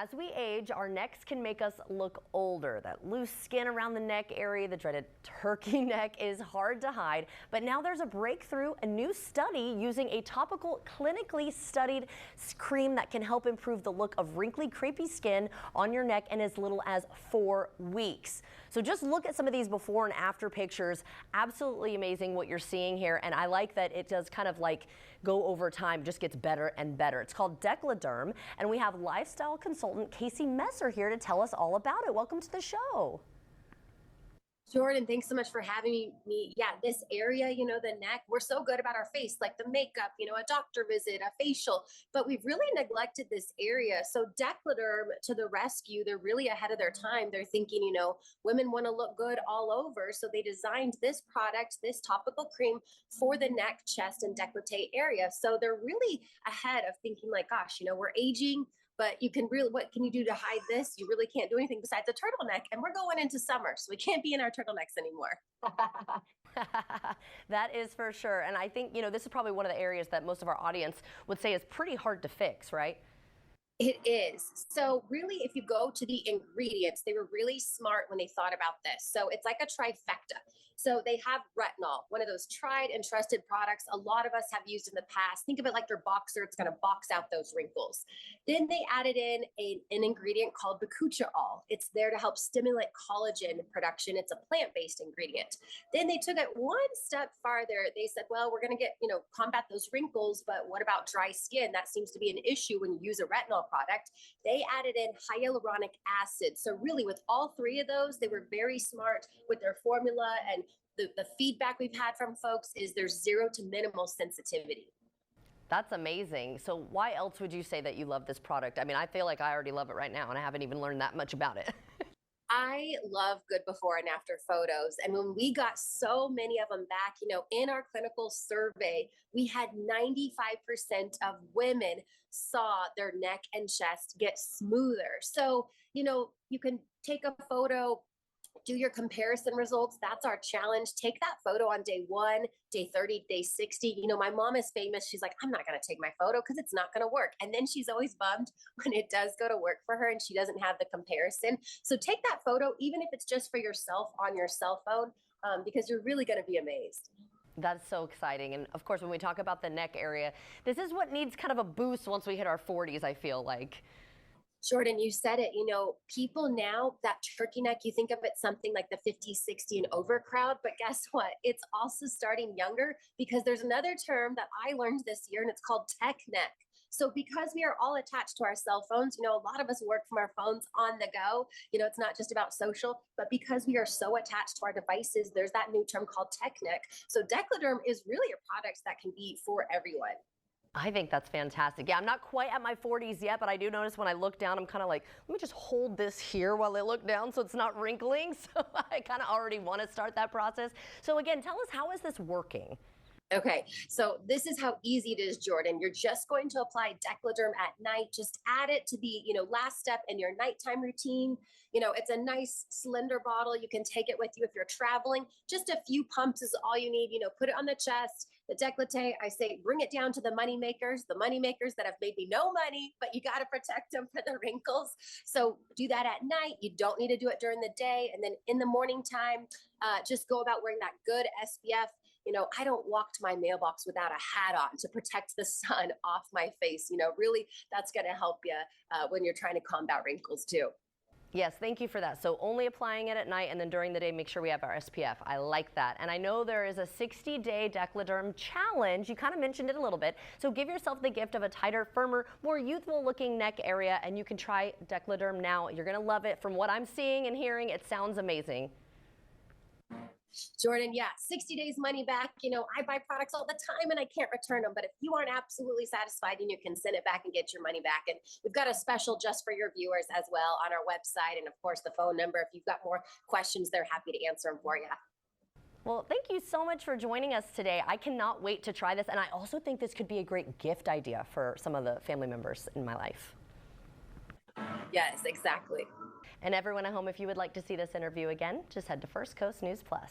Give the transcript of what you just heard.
As we age, our necks can make us look older. That loose skin around the neck area, the dreaded turkey neck, is hard to hide. But now there's a breakthrough, a new study using a topical, clinically studied cream that can help improve the look of wrinkly, crepey skin on your neck in as little as 4 weeks. So just look at some of these before and after pictures. Absolutely amazing what you're seeing here. And I like that it does kind of like go over time, just gets better and better. It's called Dekliderm, and we have lifestyle consultant Casey Messer here to tell us all about it. Welcome to the show. Jordan, thanks so much for having me. Yeah, this area, the neck, we're so good about our face, like the makeup, a doctor visit, a facial, but we've really neglected this area. So Dekliderm to the rescue, they're really ahead of their time. They're thinking, women want to look good all over. So they designed this product, this topical cream for the neck, chest, and décolleté area. So they're really ahead of thinking like, gosh, we're aging, but what can you do to hide this? You really can't do anything besides a turtleneck. And we're going into summer, so we can't be in our turtlenecks anymore. That is for sure. And I think, this is probably one of the areas that most of our audience would say is pretty hard to fix, right? It is. So really, if you go to the ingredients, they were really smart when they thought about this. So it's like a trifecta. So they have retinol, one of those tried and trusted products a lot of us have used in the past. Think of it like your boxer. It's going to box out those wrinkles. Then they added in an ingredient called bakuchiol. It's there to help stimulate collagen production. It's a plant-based ingredient. Then they took it one step farther. They said, well, we're going to combat those wrinkles, but what about dry skin? That seems to be an issue when you use a retinol product. They added in hyaluronic acid. So really with all three of those, they were very smart with their formula, and the feedback we've had from folks is there's 0 to minimal sensitivity. That's amazing. So why else would you say that you love this product? I mean, I feel like I already love it right now, and I haven't even learned that much about it. I love good before and after photos. And when we got so many of them back, in our clinical survey, we had 95% of women saw their neck and chest get smoother. So, you can take a photo, do your comparison results. That's our challenge. Take that photo on day 1, day 30, day 60. My mom is famous. She's like, I'm not going to take my photo because it's not going to work. And then she's always bummed when it does go to work for her and she doesn't have the comparison. So take that photo, even if it's just for yourself on your cell phone, because you're really going to be amazed. That's so exciting. And of course, when we talk about the neck area, this is what needs kind of a boost once we hit our 40s, I feel like. Jordan, you said it, people now, that turkey neck, you think of it something like the 50, 60 and over crowd, but guess what? It's also starting younger because there's another term that I learned this year and it's called tech neck. So because we are all attached to our cell phones, a lot of us work from our phones on the go, it's not just about social, but because we are so attached to our devices, there's that new term called tech neck. So Dekliderm is really a product that can be for everyone. I think that's fantastic. Yeah, I'm not quite at my 40s yet, but I do notice when I look down, I'm kind of like, let me just hold this here while I look down so it's not wrinkling. So I kind of already want to start that process. So again, tell us, how is this working? Okay, so this is how easy it is, Jordan. You're just going to apply Dekliderm at night. Just add it to the, last step in your nighttime routine. It's a nice slender bottle. You can take it with you if you're traveling. Just a few pumps is all you need. Put it on the chest, the décolleté. I say bring it down to the money makers that have maybe no money, but you got to protect them for the wrinkles. So do that at night. You don't need to do it during the day. And then in the morning time, just go about wearing that good SPF. I don't walk to my mailbox without a hat on to protect the sun off my face. Really, that's going to help you when you're trying to combat wrinkles too. Yes, thank you for that. So only applying it at night, and then during the day, make sure we have our SPF. I like that. And I know there is a 60-day Dekliderm challenge. You kind of mentioned it a little bit. So give yourself the gift of a tighter, firmer, more youthful looking neck area, and you can try Dekliderm now. You're going to love it. From what I'm seeing and hearing, it sounds amazing. Jordan, yeah, 60 days money back. I buy products all the time and I can't return them. But if you aren't absolutely satisfied, then you can send it back and get your money back. And we've got a special just for your viewers as well on our website. And of course, the phone number. If you've got more questions, they're happy to answer them for you. Well, thank you so much for joining us today. I cannot wait to try this. And I also think this could be a great gift idea for some of the family members in my life. Yes, exactly. And everyone at home, if you would like to see this interview again, just head to First Coast News Plus.